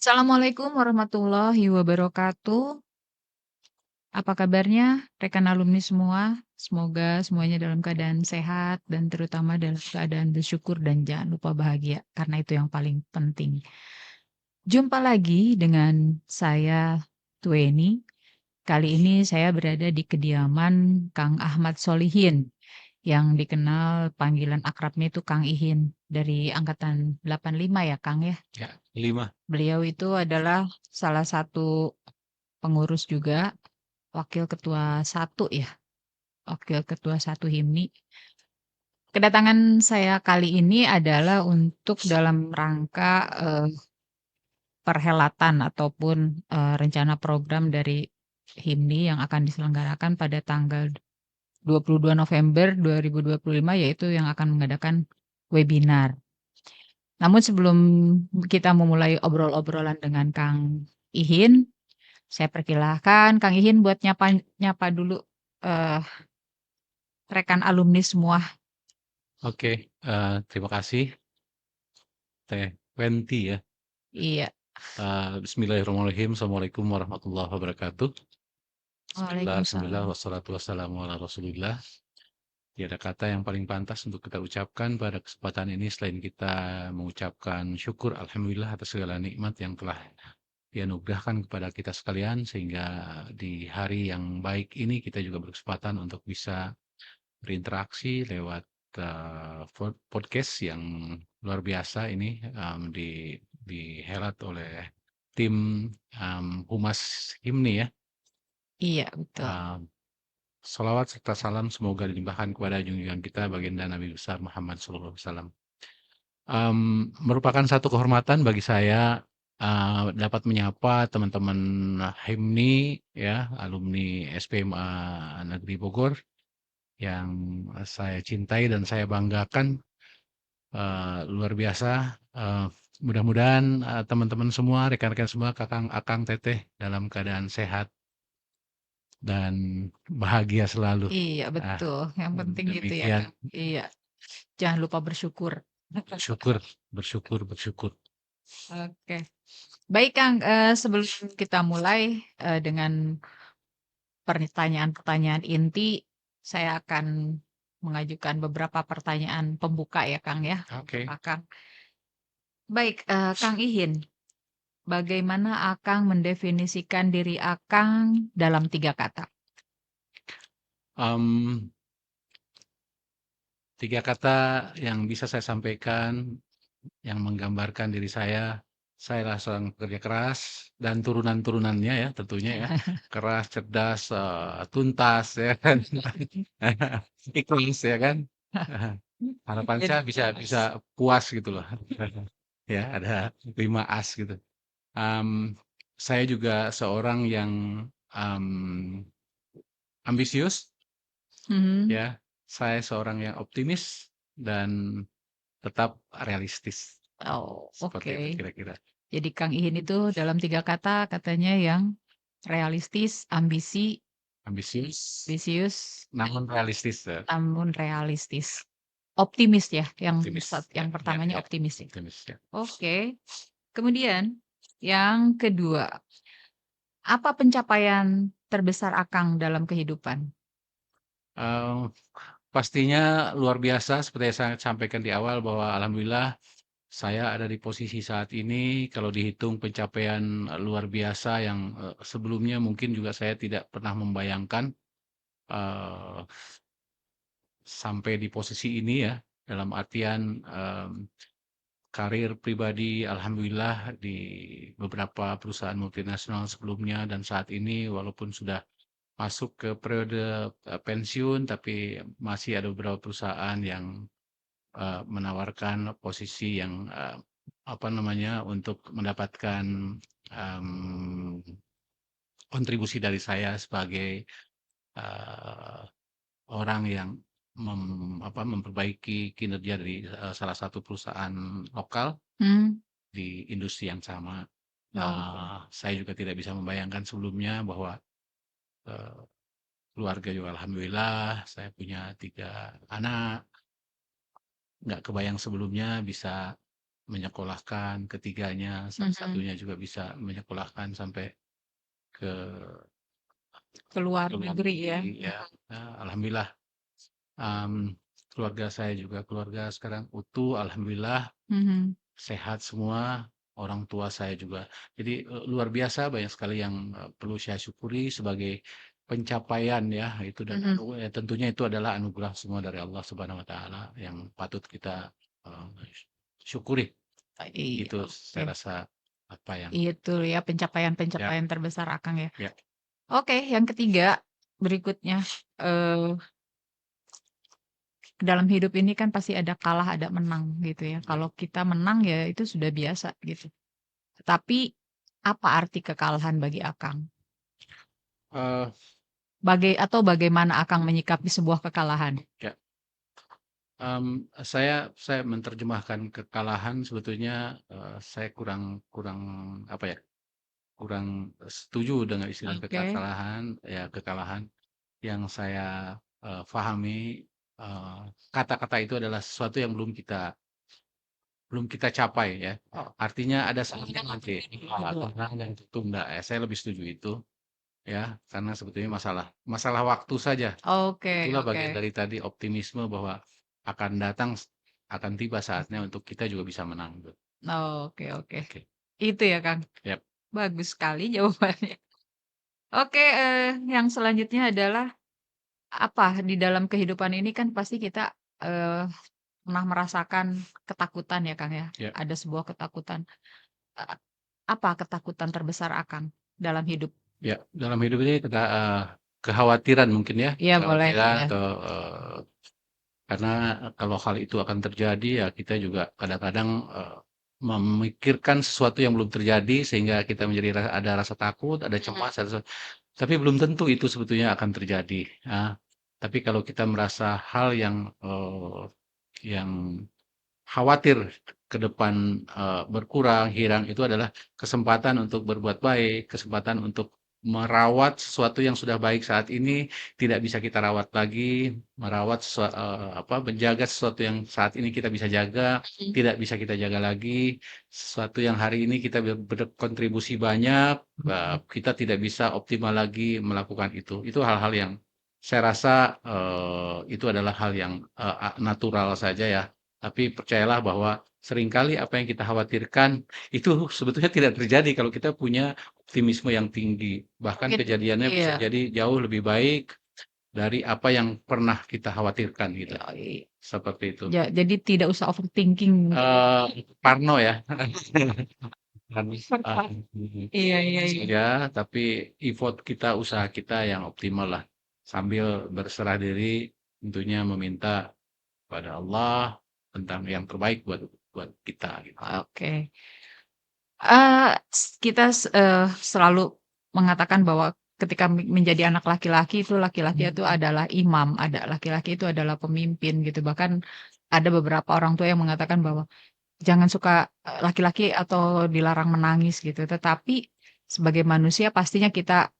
Assalamualaikum warahmatullahi wabarakatuh. Apa kabarnya rekan alumni semua? Semoga semuanya dalam keadaan sehat dan terutama dalam keadaan bersyukur dan jangan lupa bahagia karena itu yang paling penting. Jumpa lagi dengan saya Tueni. Kali ini saya berada di kediaman Kang Ahmad Solihin yang dikenal panggilan akrabnya itu Kang Ihin dari angkatan 85 ya Kang ya. Ya, 5. Beliau itu adalah salah satu pengurus juga, wakil ketua 1 ya, wakil ketua 1 HIMNI. Kedatangan saya kali ini adalah untuk dalam rangka, perhelatan ataupun, rencana program dari HIMNI yang akan diselenggarakan pada tanggal 22 November 2025, yaitu yang akan mengadakan webinar. Namun sebelum kita memulai obrol-obrolan dengan Kang Ihin, saya persilahkan Kang Ihin buat nyapa nyapa dulu, eee, rekan alumni semua. Oke, terima kasih Teh Wenti ya. Iya. Bismillahirrahmanirrahim. Assalamualaikum warahmatullahi wabarakatuh. Bismillah, alhamdulillah, Waalaikumsalam. wassalatu wassalamu ala Rasulillah. Tiada kata yang paling pantas untuk kita ucapkan pada kesempatan ini selain kita mengucapkan syukur alhamdulillah atas segala nikmat yang telah dianugerahkan kepada kita sekalian sehingga di hari yang baik ini kita juga berkesempatan untuk bisa berinteraksi lewat podcast yang luar biasa ini dihelat oleh tim Humas HIMNI ya. Iya, betul. Salawat serta salam semoga dilimpahkan kepada junjungan kita baginda Nabi besar Muhammad SAW. Merupakan satu kehormatan bagi saya dapat menyapa teman-teman HIMNI ya, alumni SPMA Negeri Bogor yang saya cintai dan saya banggakan. Luar biasa. Mudah-mudahan teman-teman semua, rekan-rekan semua, kakang, akang, teteh dalam keadaan sehat dan bahagia selalu. Iya, betul. Yang penting gitu ya, Demikian. Kang. Iya. Jangan lupa bersyukur. Bersyukur. Oke. Baik, Kang, sebelum kita mulai, dengan pertanyaan-pertanyaan inti, saya akan mengajukan beberapa pertanyaan pembuka ya, Kang, ya, untuk Oke. Akang. Baik, Kang Ihin, bagaimana Akang mendefinisikan diri Akang dalam 3 kata? 3 kata yang bisa saya sampaikan yang menggambarkan diri saya adalah seorang pekerja keras dan turunan-turunannya ya tentunya ya. Keras, cerdas, tuntas ya kan. Ikhlas ya kan. Harapan Jadi saya bisa puas gitu loh. Ya, ada 5 as gitu. Saya juga seorang yang ambisius mhm. ya. Saya seorang yang optimis dan tetap realistis. Oh, Seperti itu oke. kira-kira. Jadi Kang Ihin itu dalam 3 kata katanya yang realistis, Ambisius ambisius, namun realistis ya. namun realistis. Optimis ya, Optimis. Ya, yang ya, pertamanya ya. optimis ya? Optimis ya. Oke. Kemudian yang kedua, apa pencapaian terbesar Akang dalam kehidupan? Eee, pastinya luar biasa seperti yang saya sampaikan di awal bahwa alhamdulillah saya ada di posisi saat ini kalau dihitung pencapaian luar biasa yang sebelumnya mungkin juga saya tidak pernah membayangkan eee, sampai di posisi ini ya, dalam artian karir pribadi alhamdulillah di beberapa perusahaan multinasional sebelumnya dan saat ini walaupun sudah masuk ke periode pensiun, tapi masih ada beberapa perusahaan yang menawarkan posisi yang apa namanya untuk mendapatkan kontribusi dari saya sebagai uh, orang yang memperbaiki kinerja dari salah satu perusahaan lokal Hmm. di industri yang sama. Oke. Saya juga tidak bisa membayangkan sebelumnya bahwa uh, keluarga juga alhamdulillah saya punya 3 anak. Nggak kebayang sebelumnya bisa menyekolahkan ketiganya, salah Mhm. satunya juga bisa menyekolahkan sampai ke Ke luar luar negeri ya? negeri ya. Alhamdulillah, mmm, keluarga saya juga keluarga sekarang utuh, alhamdulillah Mhm. sehat semua, orang tua saya juga. Jadi, luar biasa banyak sekali yang, perlu saya syukuri sebagai pencapaian ya, itu dan Mhm. ya tentunya itu adalah anugerah semua dari Allah Subhanahu wa taala yang patut kita, eee, syukuri. Iya, Itu oke. saya rasa apa yang Itu ya ya pencapaian-pencapaian terbesar Akang ya. ya, Oke, yang ketiga berikutnya, eee, dalam hidup ini kan pasti ada kalah, ada menang gitu ya. ya, Kalau kita menang ya itu sudah biasa gitu. Tapi apa arti kekalahan bagi Akang? eee, Atau bagaimana Akang menyikapi sebuah kekalahan? ya, saya menerjemahkan kekalahan sebetulnya, saya kurang kurang apa ya, kurang setuju dengan istilah Oke. kekalahan, ya kekalahan yang saya, pahami, eee, kata-kata itu adalah sesuatu yang belum kita capai ya. Oh, Artinya ada saatnya nanti, tenang dan tertunda ya, saya lebih setuju itu ya, karena sebetulnya masalah masalah waktu saja. oke Itulah oke. bagian dari tadi optimisme bahwa akan datang akan tiba saatnya untuk kita juga bisa menang gitu. Oke oke. Oke, Itu ya, Kang? yap, Bagus sekali jawabannya. Oke, yang selanjutnya adalah apa, di dalam kehidupan ini kan pasti kita, eee, pernah merasakan ketakutan ya, Kang, ya? ya, Ada sebuah ketakutan. Eee, apa ketakutan terbesar Akang dalam hidup? ya, dalam hidup ini kita, kekhawatiran mungkin ya, Iya boleh, kekhawatiran iya. atau, karena kalau hal itu akan terjadi ya kita juga kadang-kadang, memikirkan sesuatu yang belum terjadi sehingga kita menjadi ada rasa takut, ada Mhm. cemas, tapi belum tentu itu sebetulnya akan terjadi, tapi kalau kita merasa hal yang khawatir ke depan, berkurang, hilang, itu adalah kesempatan untuk berbuat baik, kesempatan untuk merawat sesuatu yang sudah baik saat ini, tidak bisa kita rawat lagi, menjaga sesuatu yang saat ini kita bisa jaga, Mhm. tidak bisa kita jaga lagi, sesuatu yang hari ini kita berkontribusi banyak, kita tidak bisa optimal lagi melakukan itu. Itu hal-hal yang saya rasa, itu adalah hal yang, natural saja ya. Tapi percayalah bahwa seringkali apa yang kita khawatirkan itu sebetulnya tidak terjadi kalau kita punya optimisme yang tinggi. Bahkan Mungkin kejadiannya bisa iya. jadi jauh lebih baik dari apa yang pernah kita khawatirkan gitu. Yoi. Seperti itu. Jadi tidak usah overthinking mungkin ya? Parno ya. Dan, Iya iya iya. saja, tapi effort kita, usaha kita yang optimal lah. Sambil berserah diri tentunya meminta pada Allah tentang yang terbaik buat buat kita gitu. Oke. Kita selalu mengatakan bahwa ketika menjadi anak laki-laki itu laki-laki itu adalah imam, laki-laki itu adalah pemimpin gitu. Bahkan ada beberapa orang tua yang mengatakan bahwa jangan suka, laki-laki atau dilarang menangis gitu. Tetapi sebagai manusia pastinya kita,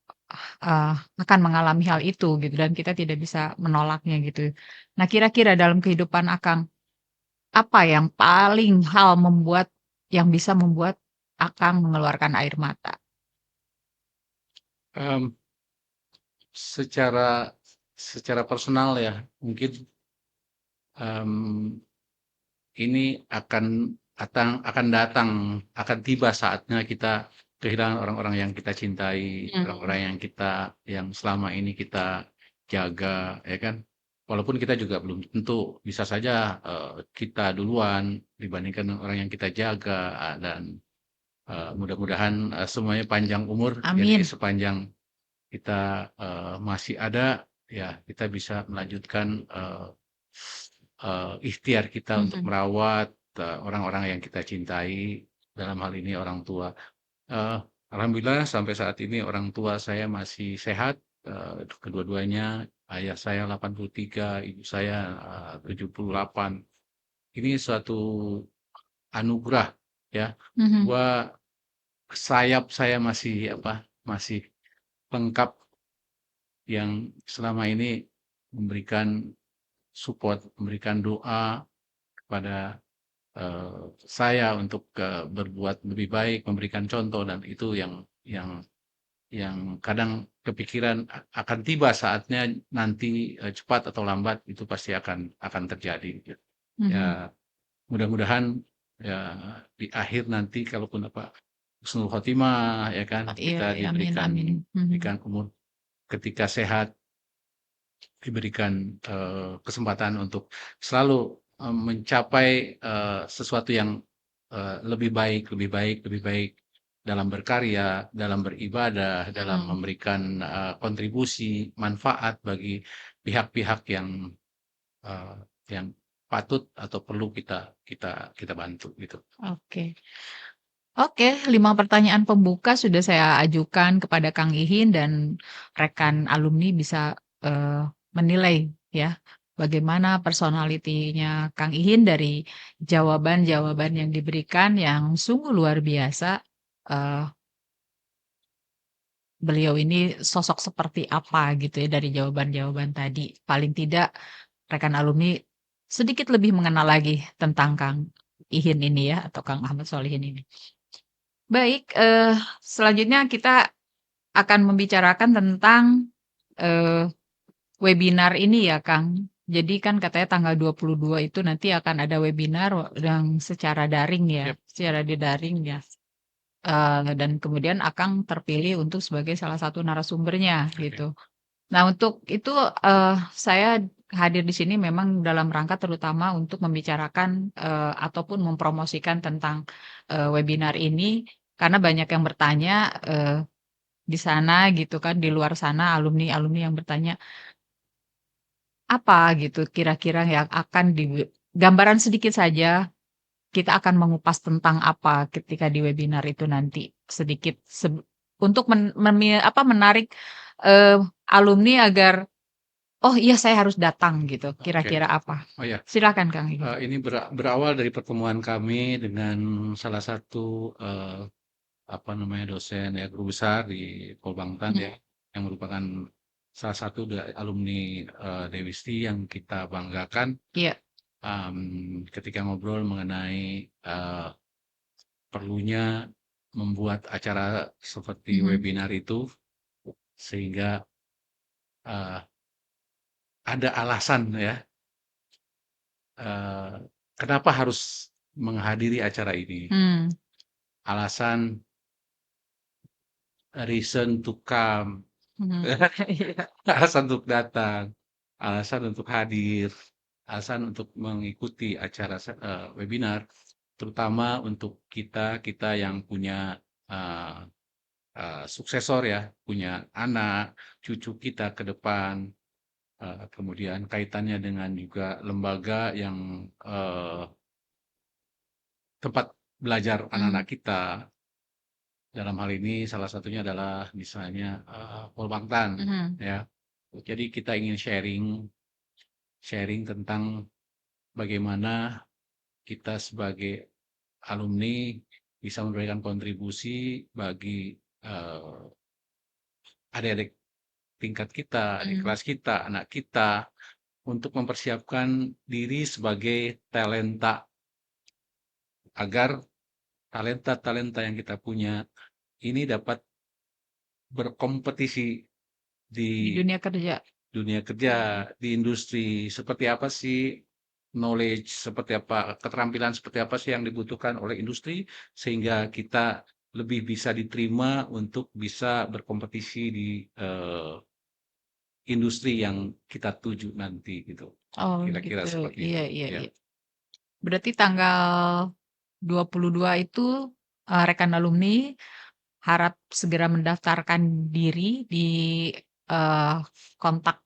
eee, akan mengalami hal itu gitu dan kita tidak bisa menolaknya gitu. Nah kira-kira dalam kehidupan Akang, apa yang yang bisa membuat Akang mengeluarkan air mata? Mmm, secara secara personal ya, mungkin, mmm, ini akan tiba saatnya kita kehilangan orang-orang yang kita cintai, Mhm. orang-orang yang selama ini kita jaga, ya kan. Walaupun kita juga belum tentu, bisa saja, kita duluan dibandingkan orang yang kita jaga, dan, mudah-mudahan, semuanya panjang umur, jadi Amin. sepanjang kita, masih ada, ya kita bisa melanjutkan, ikhtiar kita untuk Mhm. merawat, orang-orang yang kita cintai, dalam hal ini orang tua. Eee, Alhamdulillah sampai saat ini orang tua saya masih sehat, kedua-duanya, ayah saya 83, ibu saya, 78. Ini suatu anugerah ya, Mhm. bahwa sayap saya masih lengkap yang selama ini memberikan support, memberikan doa kepada saya untuk, berbuat lebih baik, memberikan contoh dan itu yang kadang kepikiran akan tiba saatnya nanti, cepat atau lambat itu pasti akan terjadi gitu. Mhm. Ya mudah-mudahan ya di akhir nanti kalaupun husnul khotimah ya kan, Iya, kita iya, amin, amin. Mhm. diberikan umur ketika sehat, diberikan, kesempatan untuk selalu, mencapai, sesuatu yang, lebih baik lebih baik lebih baik dalam berkarya, dalam beribadah, dalam Mhm. memberikan, kontribusi, manfaat bagi pihak-pihak eee, yang patut atau perlu kita kita kita bantu gitu. Oke. Oke, 5 pertanyaan pembuka sudah saya ajukan kepada Kang Ihin dan rekan alumni bisa, menilai ya, bagaimana personalitinya Kang Ihin dari jawaban-jawaban yang diberikan yang sungguh luar biasa, eee, beliau ini sosok seperti apa gitu ya dari jawaban-jawaban tadi. Paling tidak rekan alumni sedikit lebih mengenal lagi tentang Kang Ihin ini ya, atau Kang Ahmad Solihin ini. Baik, selanjutnya kita akan membicarakan tentang, eee, webinar ini ya, Kang. Jadi kan katanya tanggal 22 itu nanti akan ada webinar yang secara daring ya, Yap, secara daring ya, dan kemudian Akang terpilih untuk sebagai salah satu narasumbernya oke. gitu. Nah untuk itu, saya hadir di sini memang dalam rangka terutama untuk membicarakan, ataupun mempromosikan tentang, webinar ini, karena banyak yang bertanya, di sana gitu kan, di luar sana alumni-alumni yang bertanya, apa gitu kira-kira yang akan gambaran sedikit saja, kita akan mengupas tentang apa ketika di webinar itu nanti, sedikit untuk menarik, eee, alumni agar, "Oh iya saya harus datang," gitu, Oke. kira-kira apa? Oh ya, Silakan Kang Ihin. ini berawal dari pertemuan kami dengan salah satu, dosen ya, guru besar di Polbangtan Mhm, ya, yang merupakan salah satu alumni, Dewisti yang kita banggakan, iya, ketika ngobrol mengenai, perlunya membuat acara seperti mhm, webinar itu, sehingga, eee, ada alasan ya, eee, kenapa harus menghadiri acara ini. mmm, Alasan, reason to come, mhm, iya, alasan untuk datang, alasan untuk hadir, alasan untuk mengikuti acara webinar, terutama untuk kita yang punya, eee suksesor ya, punya anak, cucu kita ke depan, kemudian kaitannya dengan juga lembaga yang, tempat belajar anak-anak mmm, kita. Dalam hal ini salah satunya adalah misalnya, Polbangtan, mhm, ya. Jadi kita ingin sharing sharing tentang bagaimana kita sebagai alumni bisa memberikan kontribusi bagi, adik-adik tingkat kita, adik mmm, kelas kita, anak kita, untuk mempersiapkan diri sebagai talenta, agar talenta-talenta yang kita punya ini dapat berkompetisi di di dunia kerja. dunia kerja, di industri. Seperti apa sih knowledge, seperti apa keterampilan, seperti apa sih yang dibutuhkan oleh industri, sehingga kita lebih bisa diterima untuk bisa berkompetisi di, industri yang kita tuju nanti gitu. Oh Kira-kira gitu, seperti iya, itu, iya, ya. iya. Berarti tanggal 22 itu, rekan alumni harap segera mendaftarkan diri di, eee, kontak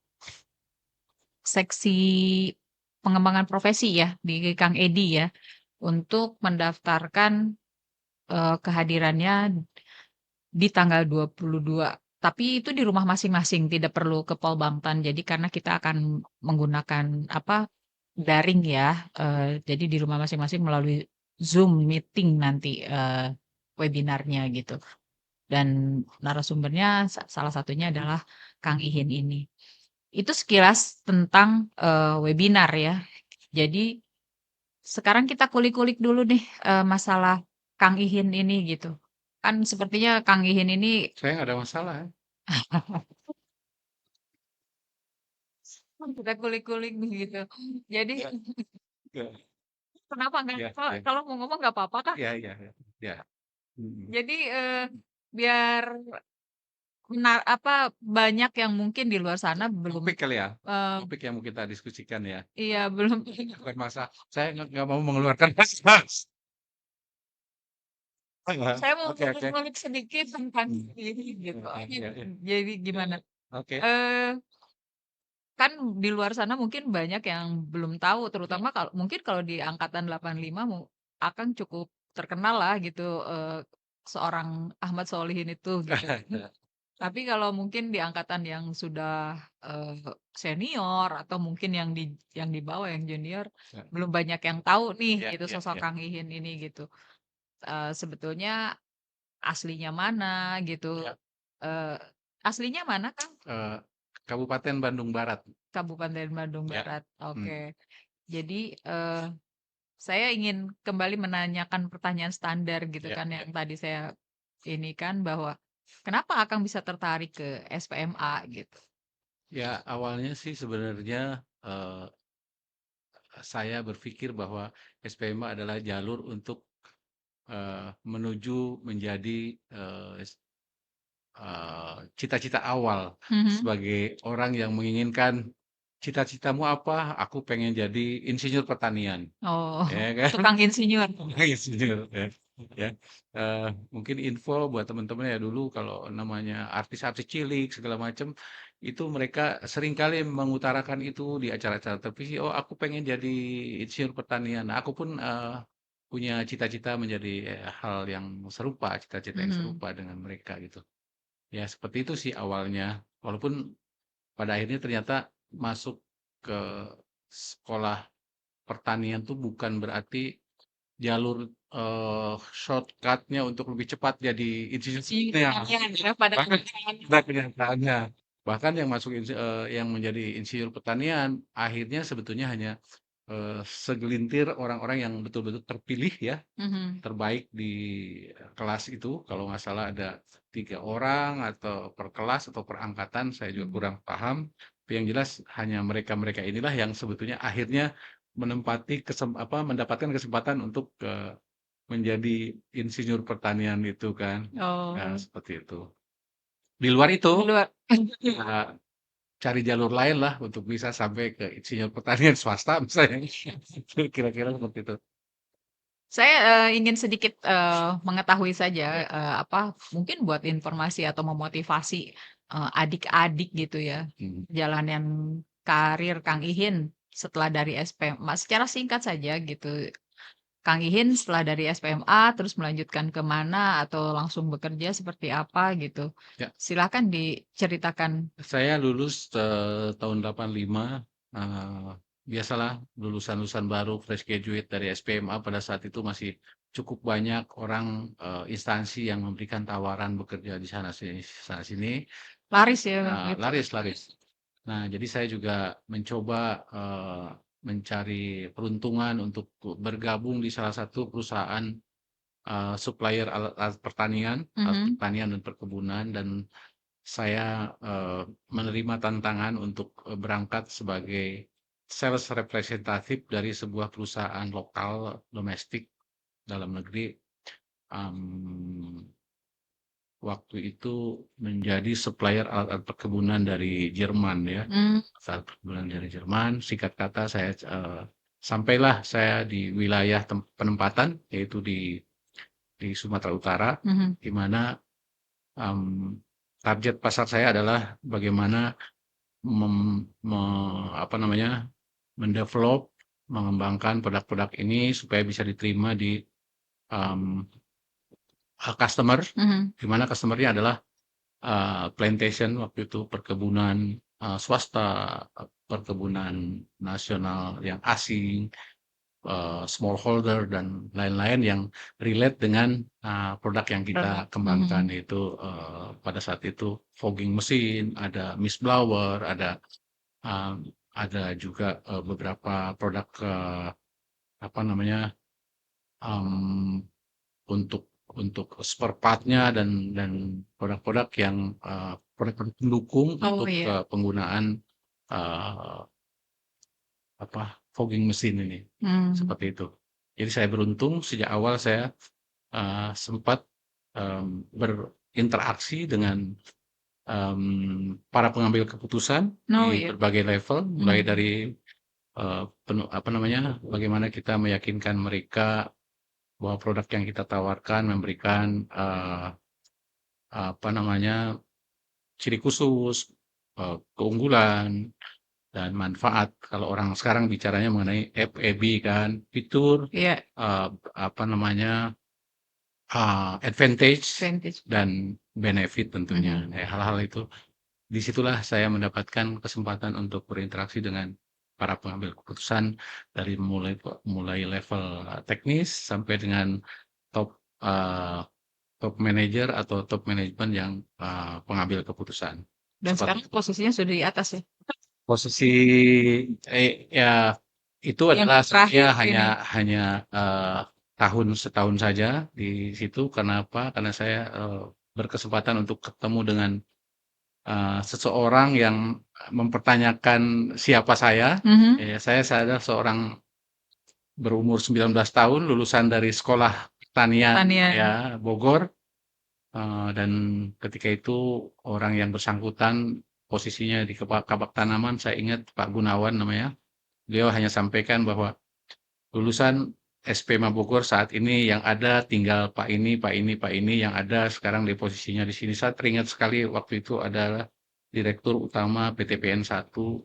seksi pengembangan profesi ya, di Kang Edi ya, untuk mendaftarkan, kehadirannya di tanggal 22. Tapi itu di rumah masing-masing, tidak perlu ke Polbangtan. Jadi karena kita akan menggunakan, apa, daring ya, jadi di rumah masing-masing melalui Zoom meeting nanti, webinarnya gitu. Dan narasumbernya salah satunya adalah Kang Ihin ini. Itu sekilas tentang, webinar ya. Jadi sekarang kita kulik-kulik dulu nih, masalah Kang Ihin ini gitu. Kan sepertinya Kang Ihin ini Saya nggak ada masalah ya. kita kulik-kulik nih gitu. Jadi Ya, ya, kenapa nggak ya, kalau ya, kalau mau ngomong nggak apa-apa, Kak. ya, ya, ya, ya. Mhm. Jadi, biar banyak yang mungkin di luar sana belum, Topik kali ya, eee topik yang mau kita diskusikan ya. iya belum Bukan masa saya nggak mau mengeluarkan masa. saya mau Oke, oke. ngulik-ngulik sedikit tentang Hmm. ini gitu. Ya, ya. Jadi gimana, Oke. eee, kan di luar sana mungkin banyak yang belum tahu terutama kalau mungkin kalau di angkatan 85 Akang cukup terkenal lah gitu, seorang Ahmad Sholihin itu gitu. Tapi kalau mungkin di angkatan yang sudah, senior atau mungkin yang di bawah yang junior, Ya, belum banyak yang tahu nih ya, gitu ya, sosok ya. Kang Ihin ini gitu. Sebetulnya aslinya mana gitu, Ya. eee, aslinya mana Kang? Eh, Kabupaten Bandung Barat. Kabupaten Bandung Ya. Barat, Hmm. oke. Jadi, saya ingin kembali menanyakan pertanyaan standar gitu Ya, kan ya. yang tadi saya ini kan bahwa, kenapa Akang bisa tertarik ke SPMA gitu? Ya, awalnya sih sebenarnya saya berpikir bahwa SPMA adalah jalur untuk menuju menjadi cita-cita awal Mhm. sebagai orang yang menginginkan cita-citamu apa? Aku pengen jadi insinyur pertanian, Oh, ya kan? tukang insinyur. Insinyur ya. Ya, mungkin info buat teman-teman ya dulu kalau namanya artis-artis cilik segala macam itu mereka seringkali mengutarakan itu di acara-acara televisi. Oh, aku pengen jadi insinyur pertanian. Nah, aku pun punya cita-cita menjadi hal yang serupa, cita-cita yang Mhm. serupa dengan mereka gitu. Ya, seperti itu sih awalnya. Walaupun pada akhirnya ternyata masuk ke sekolah pertanian tuh bukan berarti jalur shortcut-nya untuk lebih cepat jadi insinyur Si pertanian. pertanian ya pada Bahkan kenyataannya. pada kenyataannya, bahkan yang masuk yang menjadi insinyur pertanian akhirnya sebetulnya hanya segelintir orang-orang yang betul-betul terpilih ya, Mhm. terbaik di kelas itu. Kalau nggak salah ada 3 orang atau per kelas atau per angkatan, saya juga Mhm. kurang paham. Tapi yang jelas hanya mereka-mereka inilah yang sebetulnya akhirnya mendapatkan kesempatan untuk menjadi insinyur pertanian itu kan. Nah, Oh, seperti itu. Di luar di itu, luar ya cari jalur lain lah untuk bisa sampai ke insinyur pertanian swasta misalnya. Kira-kira seperti itu. saya, ingin sedikit, mengetahui saja, Ya. mungkin buat informasi atau memotivasi, adik-adik gitu ya, Hmm. perjalanan karir Kang Ihin setelah dari SPMA secara singkat saja gitu. Kang Ihin setelah dari SPMA terus melanjutkan ke mana atau langsung bekerja seperti apa gitu? Ya. Silakan diceritakan. Saya lulus tahun 85, biasalah lulusan-lulusan baru fresh graduate dari SPMA pada saat itu masih cukup banyak orang, instansi yang memberikan tawaran bekerja di sana sini, Laris ya gitu. laris laris. Nah, jadi saya juga mencoba, mencari peruntungan untuk bergabung di salah satu perusahaan, supplier alat Mhm. pertanian dan perkebunan dan saya menerima tantangan untuk berangkat sebagai sales representatif dari sebuah perusahaan lokal domestik dalam negeri. Em, Waktu itu menjadi supplier alat-alat perkebunan dari Jerman ya, Mmm. alat perkebunan dari Jerman. Singkat kata saya sampailah saya di wilayah penempatan yaitu di Sumatera Utara, Mhm. di mana em, target pasar saya adalah bagaimana apa namanya, mendevelop, mengembangkan produk-produk ini supaya bisa diterima di um, customer, Mhm. di mana customer-nya adalah plantation waktu itu perkebunan swasta, perkebunan nasional yang asing, smallholder dan lain-lain yang relate dengan produk yang kita Produk. kembangkan Mhm. yaitu pada saat itu fogging mesin, ada mist blower, ada juga beberapa produk apa namanya, mmm, untuk spare part-nya dan produk-produk yang, produk-produk pendukung Oh, untuk, iya. penggunaan, eee, fogging mesin ini, Mmm. seperti itu. Jadi saya beruntung sejak awal saya, sempat, berinteraksi dengan, para pengambil keputusan Oh, di iya. berbagai level, mulai Mhm. dari, bagaimana kita meyakinkan mereka bahwa produk yang kita tawarkan memberikan, apa namanya, ciri khusus, keunggulan, dan manfaat. Kalau orang sekarang bicaranya mengenai FAB kan, fitur, Iya, eee, apa namanya, advantage vintage. dan benefit tentunya. Mhm. Hal-hal itu, disitulah saya mendapatkan kesempatan untuk berinteraksi dengan para pengambil keputusan dari mulai level, teknis sampai dengan top, eee, top manager atau top manajemen yang, pengambil keputusan. Dan Seperti sekarang posisinya sudah di atas ya? posisi, ya itu Yang adalah saya terakhir hanya ini? hanya, setahun saja di situ. Kenapa? Karena saya, berkesempatan untuk ketemu dengan, seseorang yang mempertanyakan siapa saya. Mhm. Saya adalah seorang berumur 19 tahun, lulusan dari Sekolah Pertanian, Pertanian. ya, Bogor, dan ketika itu orang yang bersangkutan posisinya di Kabak Tanaman, saya ingat Pak Gunawan namanya. Beliau hanya sampaikan bahwa lulusan SPMA Bogor saat ini yang ada tinggal Pak ini, Pak ini, Pak ini yang ada sekarang di posisinya di sini. Saya teringat sekali waktu itu adalah Direktur Utama PTPN 1,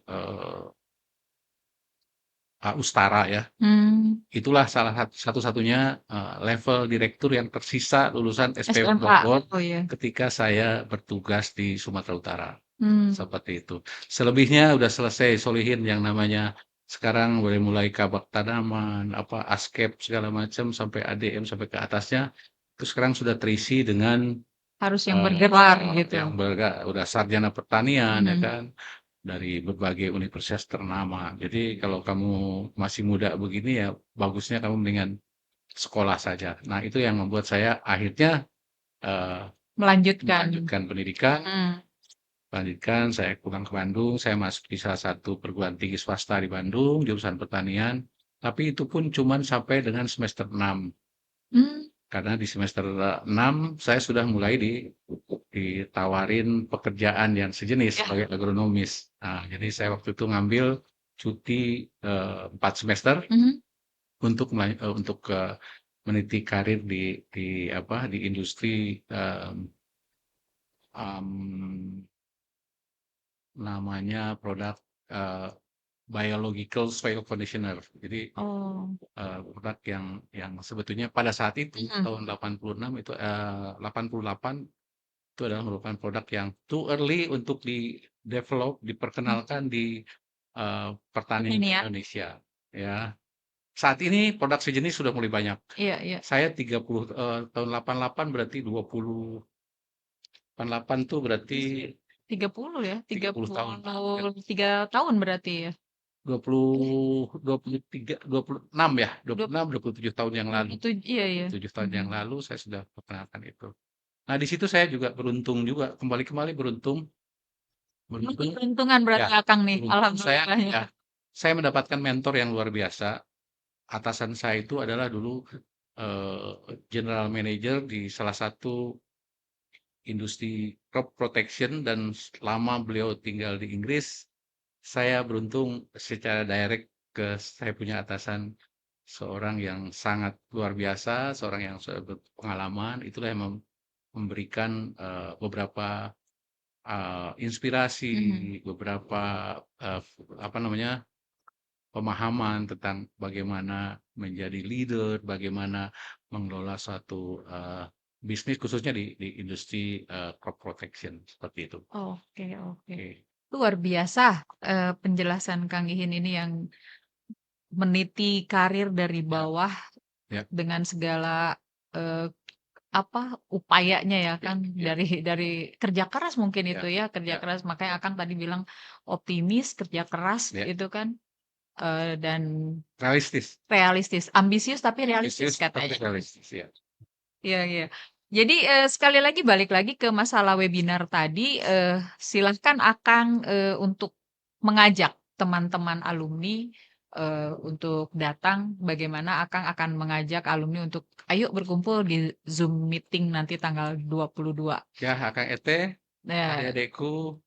Pak Ustara ya. Mmm. Itulah salah satu-satunya, level direktur yang tersisa lulusan SPM SMA. Bogor Oh, iya. ketika saya bertugas di Sumatera Utara, Mmm. seperti itu. Selebihnya udah selesai solihin yang namanya sekarang boleh mulai Kabak Tanaman, Askep segala macam sampai ADM sampai ke atasnya, itu sekarang sudah terisi dengan, Harus yang bergelar gitu. yang udah sarjana pertanian ya Mhm. kan, dari berbagai universitas ternama. Jadi kalau kamu masih muda begini ya bagusnya kamu mendingan sekolah saja. Nah, itu yang membuat saya akhirnya, eee, Melanjutkan. melanjutkan pendidikan, Mhm. saya pulang ke Bandung, saya masuk di salah satu perguruan tinggi swasta di Bandung, jurusan pertanian, tapi itu pun cuman sampai dengan semester 6. Mmm. Karena di semester, 6 saya sudah mulai ditawarin pekerjaan yang sejenis Ya. sebagai agronomis. Nah, jadi saya waktu itu ngambil cuti, 4 semester Mhm. untuk, meniti karir di industri, mmm, namanya produk, eee, biological soil conditioner. Jadi, Oh. produk yang sebetulnya pada saat itu Mhm. tahun 86 itu, 88 itu adalah merupakan produk yang too early untuk di-develop, Mmm. diperkenalkan di, pertanian Pertanian? Indonesia, ya. Saat ini produk sejenis sudah mulai banyak. Iya, iya. Saya 30, tahun 88 berarti 88 tuh berarti 30 ya? 30 tahun. 33 tahun berarti ya? Eh, 26 ya, dua 26, 27 tahun yang lalu. 27, iya, iya. 27 tahun yang Mhm. lalu saya sudah memperkenalkan itu. Nah, di situ saya juga beruntung juga, kembali beruntung beruntung Keberuntungan ya, berarti Akang nih, beruntung alhamdulillahnya. saya mendapatkan mentor yang luar biasa. Atasan saya itu adalah dulu, general manager di salah satu industri crop protection dan selama beliau tinggal di Inggris, saya beruntung secara direct saya punya atasan seorang yang sangat luar biasa, seorang yang sudah berpengalaman, itulah yang memberikan, beberapa, inspirasi, Mhm. beberapa, eee, apa namanya, pemahaman tentang bagaimana menjadi leader, bagaimana mengelola suatu, bisnis khususnya di industri, crop protection, seperti itu. Oke, oke. Oke, Luar biasa, penjelasan Kang Ihin ini yang meniti karir dari ya, bawah ya, dengan segala, eee, upayanya ya ya, kan, ya, dari kerja keras mungkin itu ya, ya, kerja ya, keras makanya Akang tadi bilang optimis, kerja keras ya, itu kan. dan Realistis. realistis. Ambisius tapi realistis Ambisius tapi katanya. realistis, ya. Iya, iya. Jadi, sekali lagi balik lagi ke masalah webinar tadi, silahkan Akang, untuk mengajak teman-teman alumni, untuk datang. Bagaimana Akang akan mengajak alumni untuk, "Ayo berkumpul di Zoom meeting nanti tanggal 22." Ya, Akang Ete, Nah, adik-adikku,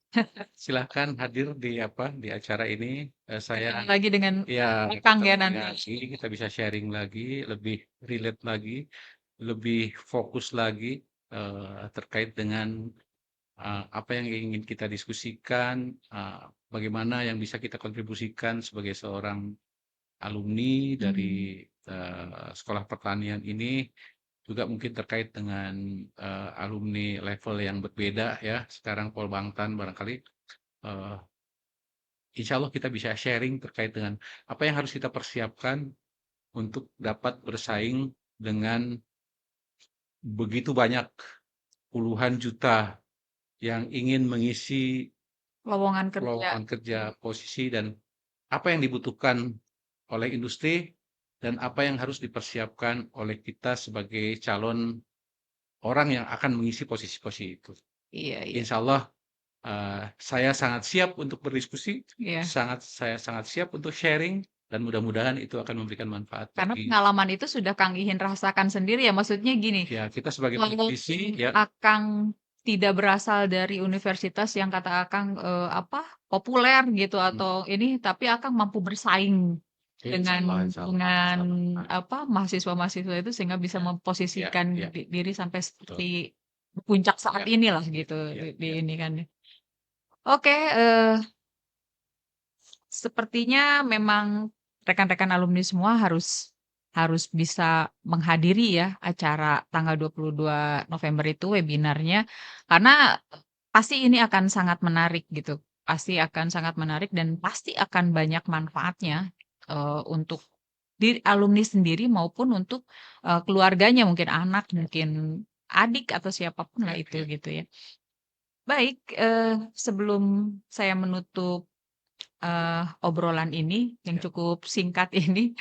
silahkan hadir di acara ini. Saya ketemu lagi dengan ya Akang ya ketemu nanti. lagi, kita bisa sharing lagi, lebih relate lagi, lebih fokus lagi terkait dengan apa yang ingin kita diskusikan, bagaimana yang bisa kita kontribusikan sebagai seorang alumni dari sekolah pertanian ini, juga mungkin terkait dengan alumni level yang berbeda ya. Sekarang Polbangtan barangkali eh, insya Allah kita bisa sharing terkait dengan apa yang harus kita persiapkan untuk dapat bersaing dengan begitu banyak puluhan juta yang ingin mengisi Lowongan kerja. lowongan kerja, posisi, dan apa yang dibutuhkan oleh industri dan apa yang harus dipersiapkan oleh kita sebagai calon orang yang akan mengisi posisi-posisi itu. Iya, iya. Insya Allah saya sangat siap untuk berdiskusi, Iya. saya sangat siap untuk sharing, dan mudah-mudahan itu akan memberikan manfaat Karena bagi pengalaman itu sudah Kang Ihin rasakan sendiri ya, maksudnya gini, ya kita sebagai walaupun politisi ya. Akang tidak berasal dari universitas yang kata Akang, populer gitu atau ini, tapi Akang mampu bersaing dengan Insya Allah. mahasiswa-mahasiswa itu sehingga bisa memposisikan Ya, diri sampai betul. seperti puncak saat Ya, inilah gitu ya, di ya. ini kan. Oke, sepertinya memang rekan-rekan alumni semua harus bisa menghadiri ya acara tanggal 22 November itu webinarnya, karena pasti ini akan sangat menarik gitu. Pasti akan sangat menarik dan pasti akan banyak manfaatnya, untuk diri alumni sendiri maupun untuk, keluarganya, mungkin anak, mungkin adik, atau siapapun lah itu Ya. gitu ya. Baik, sebelum saya menutup obrolan ini yang Ya. cukup singkat ini,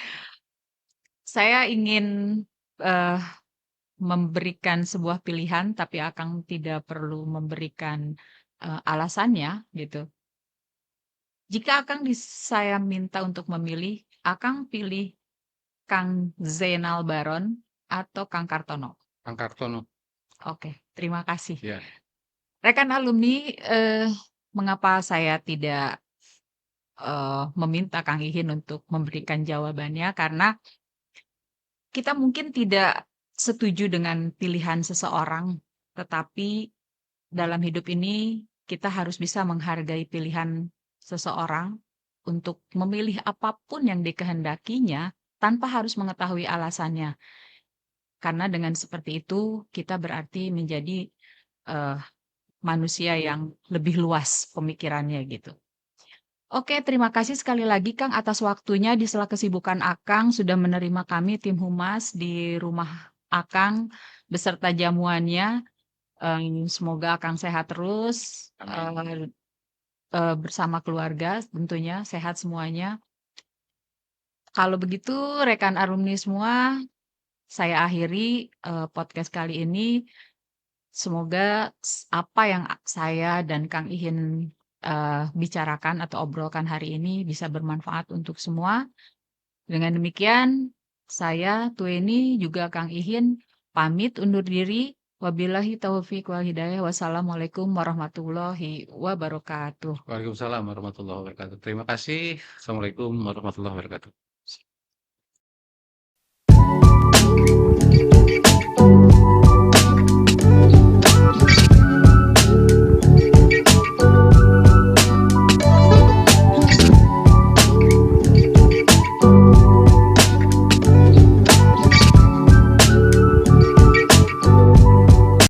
saya ingin, eee, memberikan sebuah pilihan, tapi Akang tidak perlu memberikan, alasannya gitu. Jika saya minta untuk memilih, Akang pilih Kang Zainal Baron atau Kang Kartono? Kang Kartono. Oke, terima kasih. Ya. Rekan alumni, mengapa saya tidak, meminta Kang Ihin untuk memberikan jawabannya, karena kita mungkin tidak setuju dengan pilihan seseorang, tetapi dalam hidup ini kita harus bisa menghargai pilihan seseorang untuk memilih apapun yang dikehendakinya tanpa harus mengetahui alasannya. Karena dengan seperti itu kita berarti menjadi manusia yang lebih luas pemikirannya gitu. Oke, terima kasih sekali lagi Kang atas waktunya di sela kesibukan Akang sudah menerima kami tim Humas di rumah Akang beserta jamuannya. Semoga Akang sehat terus, bersama keluarga tentunya sehat semuanya. Kalau begitu rekan alumni semua, saya akhiri, podcast kali ini. Semoga apa yang saya dan Kang Ihin bicarakan atau obrolkan hari ini bisa bermanfaat untuk semua. Dengan demikian, saya Tueni juga Kang Ihin pamit undur diri. Wabillahi taufiq wal hidayah. Wassalamualaikum warahmatullahi wabarakatuh. Waalaikumsalam warahmatullahi wabarakatuh. Terima kasih. Assalamualaikum warahmatullahi wabarakatuh.